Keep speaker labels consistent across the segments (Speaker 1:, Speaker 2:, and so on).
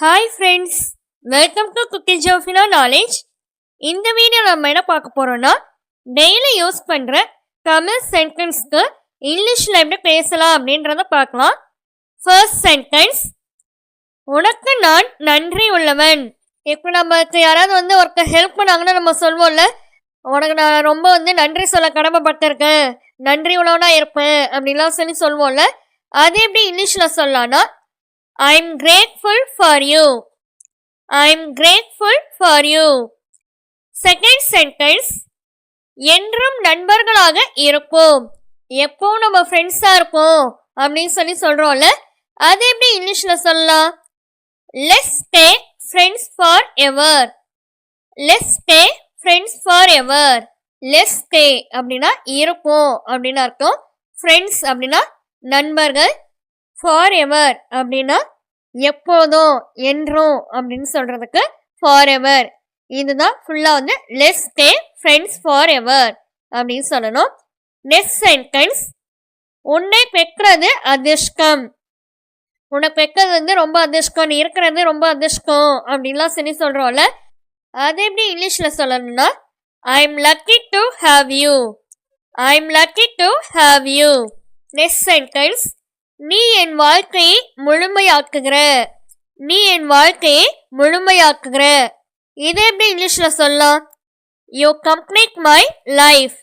Speaker 1: Hi friends, welcome to Kutty Jofina English. இந்த video நம்ம என்ன பார்க்க போறோம்னா டெய்லி யூஸ் பண்ற தமிழ் சென்டென்ஸ்க்கு இங்கிலீஷ்ல எப்படி பேசலாம் அப்படின்றத பார்க்கலாம். ஃபர்ஸ்ட் சென்டென்ஸ், உனக்கு நான் நன்றி உள்ளவன். இப்போ நமக்கு யாராவது ஒருத்த ஹெல்ப் பண்ணாங்கன்னா நம்ம சொல்வோம்ல, உனக்கு நான் ரொம்ப நன்றி சொல்ல கடமைப்பட்டிருக்கேன், நன்றி உள்ளவனா இருப்பேன் அப்படின்லாம் சொல்வோம்ல. அது எப்படி இங்கிலீஷ்ல சொல்லலாம்னா I'm grateful for you. I'm grateful for you. Second sentence, என்றும் நண்பர்களாக இருப்போம். எப்போ நம்ம ஃப்ரெண்ட்ஸா இருப்போம் அப்படின்னு சொல்றோம்ல, அது எப்படி இங்கிலீஷ்ல சொல்லலாம்? Let's stay friends forever. Let's stay friends forever. Let's stay அப்படின்னா இருப்போம் அப்படின்னு அர்த்தம். ஃப்ரெண்ட்ஸ் அப்படின்னா நண்பர்கள். ஃபார்எவர் அப்படின்னா எப்போதும் என்றும் அப்படின்னு சொல்றதுக்கு ஃபார்எவர். இதுதான் ஃபுல்லா லெட்ஸ் ஸ்டே ஃப்ரெண்ட்ஸ் ஃபார்எவர் அப்படின்னு சொல்லணும். நெக்ஸ்ட் சென்டென்ஸ், உன்னை பெற்றது அதிர்ஷ்டம். உன்னை பெற்றது ரொம்ப அதிர்ஷ்டம், நீ இருக்கிறது ரொம்ப அதிர்ஷ்டம் அப்படின்லாம் சொல்றோம்ல, அது எப்படி இங்கிலீஷ்ல சொல்லணும்னா I am lucky to have you. I am lucky to have you. Next sentence, நீ என் வாழ்க்கையை முழுமையாக்குகிற. நீ என் வாழ்க்கையை முழுமையாக்குகிற. இது எப்படி இங்கிலீஷ்ல சொல்லலாம்? You complete my life.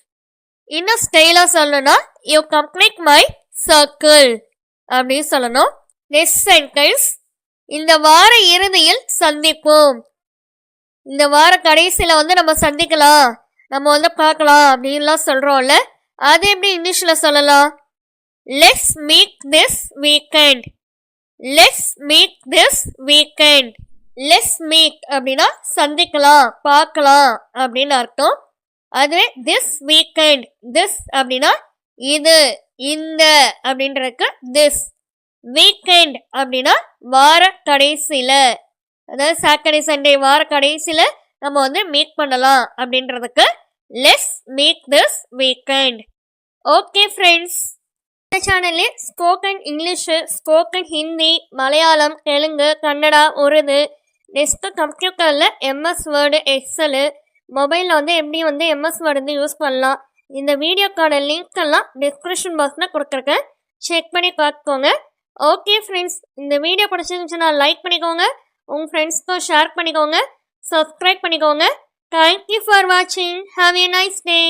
Speaker 1: இன்னும் ஸ்டைலா சொல்லணும்னா யூ கம்ப்ளீட் மை சர்க்கிள் அப்படின்னு சொல்லணும். நெக்ஸ்ட் சென்டென்ஸ், இந்த வார இறுதியில் சந்திப்போம். இந்த வார கடைசியில நம்ம சந்திக்கலாம், நம்ம பார்க்கலாம் அப்படின்லாம் சொல்றோம்ல, அது எப்படி இங்கிலீஷ்ல சொல்லலாம்? Let's meet this weekend. Let's meet this weekend. Let's meet அப்படின்னா சந்திக்கலாம், பார்க்கலாம் அப்படின்னு அர்த்தம். அதுவே this weekend, this அப்படின்னா இது, இந்த அப்படின்றதுக்கு this. weekend அப்படின்னா வார கடைசியில, அதாவது சாட்டர்டே சண்டே வார கடைசியில நம்ம மீட் பண்ணலாம் அப்படின்றதுக்கு let's meet this weekend. Okay friends, இந்த சேனலில் spoken English, spoken Hindi, Malayalam, Telugu, Kannada, Urdu, next கம்ப்யூட்டரில் எம்எஸ் வேர்டு, எக்ஸலு, மொபைலில் எப்படி எம்எஸ் வேர்டு யூஸ் பண்ணலாம், இந்த வீடியோக்கான லிங்க் எல்லாம் டிஸ்கிரிப்ஷன் பாக்ஸில் கொடுத்துருக்கேன், செக் பண்ணி பார்த்துக்கோங்க. ஓகே ஃப்ரெண்ட்ஸ், இந்த வீடியோ பிடிச்சிருந்துச்சுன்னா லைக் பண்ணிக்கோங்க, உங்கள் ஃப்ரெண்ட்ஸ்க்கும் ஷேர் பண்ணிக்கோங்க, சப்ஸ்கிரைப் பண்ணிக்கோங்க. தேங்க்யூ ஃபார் வாட்சிங். Have a nice day.